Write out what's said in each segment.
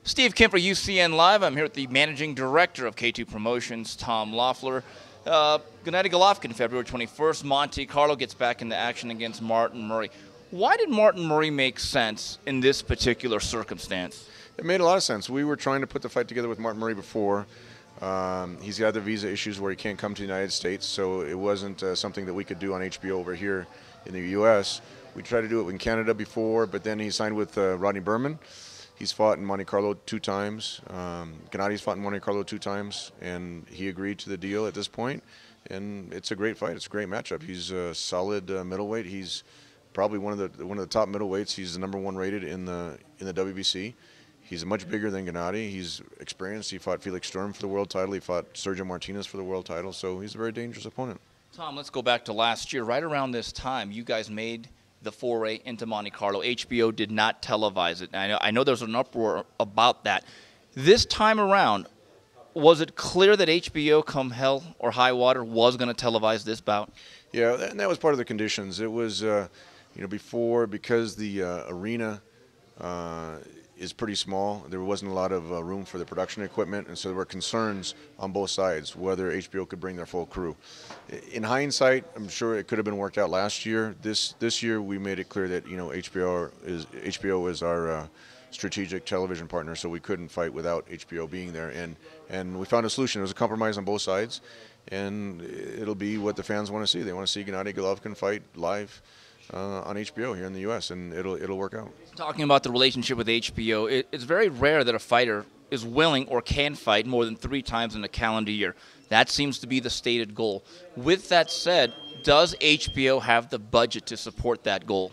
Steve Kemper, UCN Live. I'm here with the managing director of K2 Promotions, Tom Loeffler. Gennady Golovkin, February 21st. Monte Carlo gets back into action against Martin Murray. Why did Martin Murray make sense in this particular circumstance? It made a lot of sense. We were trying to put the fight together with Martin Murray before. He's got the visa issues where he can't come to the United States, so it wasn't something that we could do on HBO over here in the U.S. We tried to do it in Canada before, but then he signed with Rodney Berman. He's fought in Monte Carlo 2 times. Gennady's fought in Monte Carlo 2 times, and he agreed to the deal at this point. And it's a great fight. It's a great matchup. He's a solid middleweight. He's probably one of the top middleweights. He's the #1 rated in the WBC. He's much bigger than Gennady. He's experienced. He fought Felix Sturm for the world title. He fought Sergio Martinez for the world title. So he's a very dangerous opponent. Tom, let's go back to last year. Right around this time, you guys made the foray into Monte Carlo. HBO did not televise it. I know there's an uproar about that. This time around, was it clear that HBO, come hell or high water, was going to televise this bout? Yeah, and that was part of the conditions. It was, before, because the arena is pretty small, there wasn't a lot of room for the production equipment, and so there were concerns on both sides whether HBO could bring their full crew. In hindsight, I'm sure it could have been worked out last year. This year, we made it clear that HBO is our strategic television partner, so we couldn't fight without HBO being there, and we found a solution. It was a compromise on both sides, and it'll be what the fans want to see. They want to see Gennady Golovkin fight live on HBO here in the U.S., and it'll work out. Talking about the relationship with HBO, it's very rare that a fighter is willing or can fight more than 3 times in a calendar year. That seems to be the stated goal. With that said, does HBO have the budget to support that goal?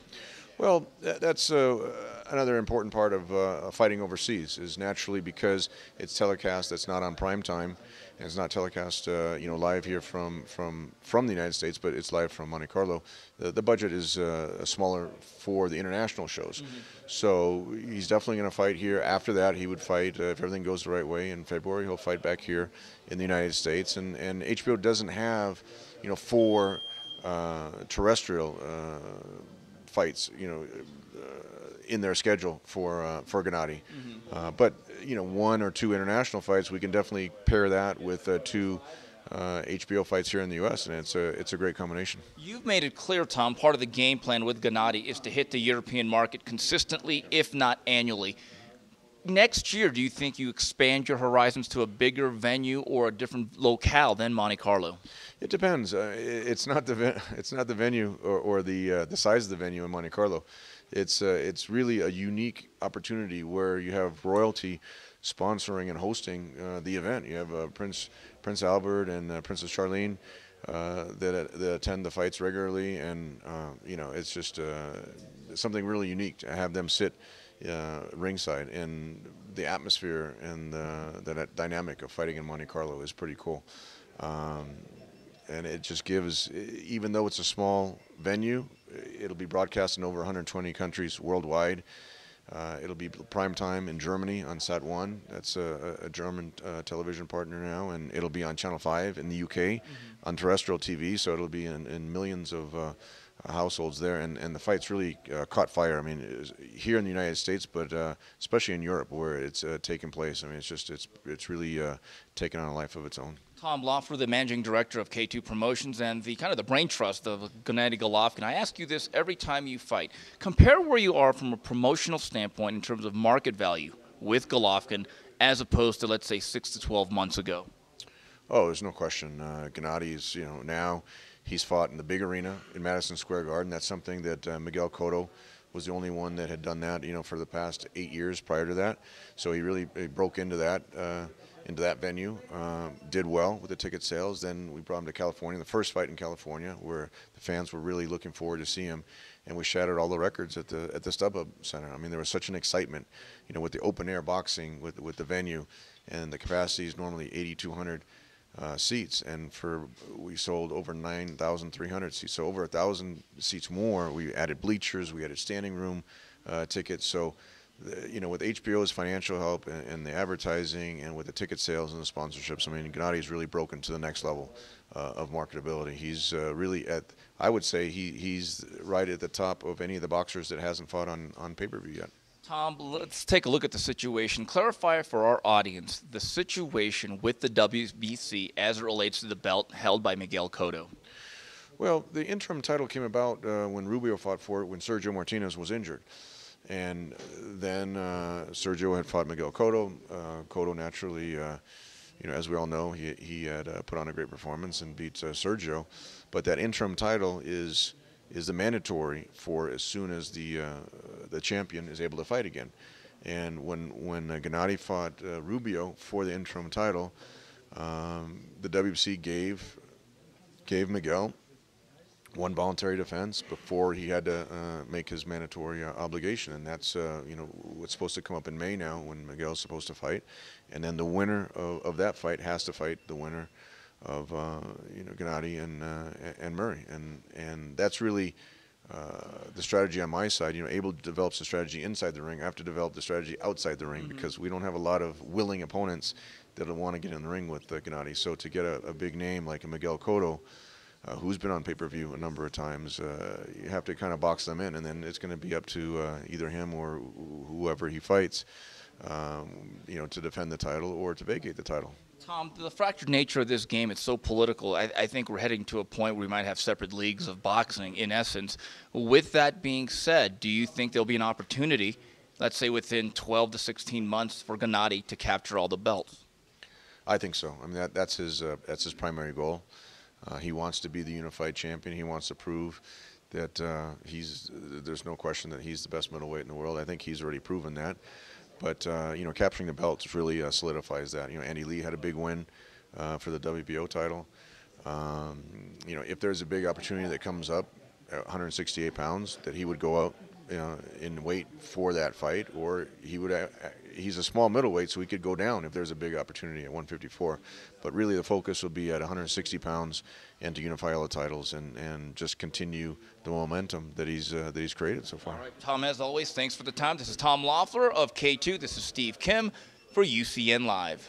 Well, that's another important part of fighting overseas, is naturally because it's telecast that's not on prime time, and it's not telecast live here from the United States, but it's live from Monte Carlo. The budget is smaller for the international shows. Mm-hmm. So he's definitely going to fight here. After that, he would fight, if everything goes the right way, in February. He'll fight back here in the United States. And HBO doesn't have 4 terrestrial fights, in their schedule for Gennady. Mm-hmm. But 1 or 2 international fights, we can definitely pair that with 2 HBO fights here in the U.S., and it's a great combination. You've made it clear, Tom, part of the game plan with Gennady is to hit the European market consistently, if not annually. Next year, do you think you expand your horizons to a bigger venue or a different locale than Monte Carlo? It depends. It's not the venue or the size of the venue in Monte Carlo. It's really a unique opportunity where you have royalty sponsoring and hosting the event. You have Prince Albert and Princess Charlene that attend the fights regularly, and it's just something really unique to have them sit ringside, and the atmosphere and the dynamic of fighting in Monte Carlo is pretty cool. And it just gives, even though it's a small venue, it'll be broadcast in over 120 countries worldwide. It'll be prime time in Germany on Sat 1. That's a German television partner now, and it'll be on Channel 5 in the UK, mm-hmm. on terrestrial TV, so it'll be in millions of households there, and the fight's really caught fire. I mean, here in the United States, but especially in Europe where it's taking place. I mean, it's really taken on a life of its own. Tom Loeffler, the managing director of K2 Promotions and the kind of the brain trust of Gennady Golovkin. I ask you this every time you fight. Compare where you are from a promotional standpoint in terms of market value with Golovkin as opposed to, let's say, 6 to 12 months ago. Oh, there's no question. Gennady's, now he's fought in the big arena in Madison Square Garden. That's something that Miguel Cotto was the only one that had done that, for the past 8 years prior to that. So he really broke into that venue, did well with the ticket sales. Then we brought him to California, the first fight in California, where the fans were really looking forward to see him, and we shattered all the records at the StubHub Center. I mean, there was such an excitement, with the open air boxing, with the venue, and the capacity is normally 8,200 seats, and we sold over 9,300 seats, so over 1,000 seats more. We added bleachers, we added standing room tickets. So with HBO's financial help and the advertising and with the ticket sales and the sponsorships, I mean, Gennady's really broken to the next level of marketability. He's really I would say he's right at the top of any of the boxers that hasn't fought on pay-per-view yet. Tom, let's take a look at the situation. Clarify for our audience the situation with the WBC as it relates to the belt held by Miguel Cotto. Well, the interim title came about when Rubio fought for it when Sergio Martinez was injured. And then Sergio had fought Miguel Cotto. Cotto naturally, as we all know, he had put on a great performance and beat Sergio. But that interim title is the mandatory for as soon as the champion is able to fight again. And when Gennady fought Rubio for the interim title, the WBC gave Miguel one voluntary defense before he had to make his mandatory obligation, and that's what's supposed to come up in May now when Miguel's supposed to fight, and then the winner of that fight has to fight the winner of Gennady and Murray, and that's really the strategy on my side. Abel develops the strategy inside the ring. I have to develop the strategy outside the ring because we don't have a lot of willing opponents that'll want to get in the ring with Gennady. So to get a big name like a Miguel Cotto, who's been on pay-per-view a number of times, you have to kind of box them in, and then it's going to be up to either him or whoever he fights, to defend the title or to vacate the title. Tom, the fractured nature of this game, it's so political. I think we're heading to a point where we might have separate leagues of boxing, in essence. With that being said, do you think there'll be an opportunity, let's say within 12 to 16 months, for Gennady to capture all the belts? I think so. I mean, that's his primary goal. He wants to be the unified champion. He wants to prove that there's no question that he's the best middleweight in the world. I think he's already proven that. But, capturing the belts really solidifies that. Andy Lee had a big win for the WBO title. If there's a big opportunity that comes up at 168 pounds, that he would go out in weight for that fight, or he's a small middleweight, so he could go down if there's a big opportunity at 154. But really the focus will be at 160 pounds and to unify all the titles and just continue the momentum that he's created so far. All right, Tom, as always, thanks for the time. This is Tom Loeffler of K2. This is Steve Kim for UCN Live.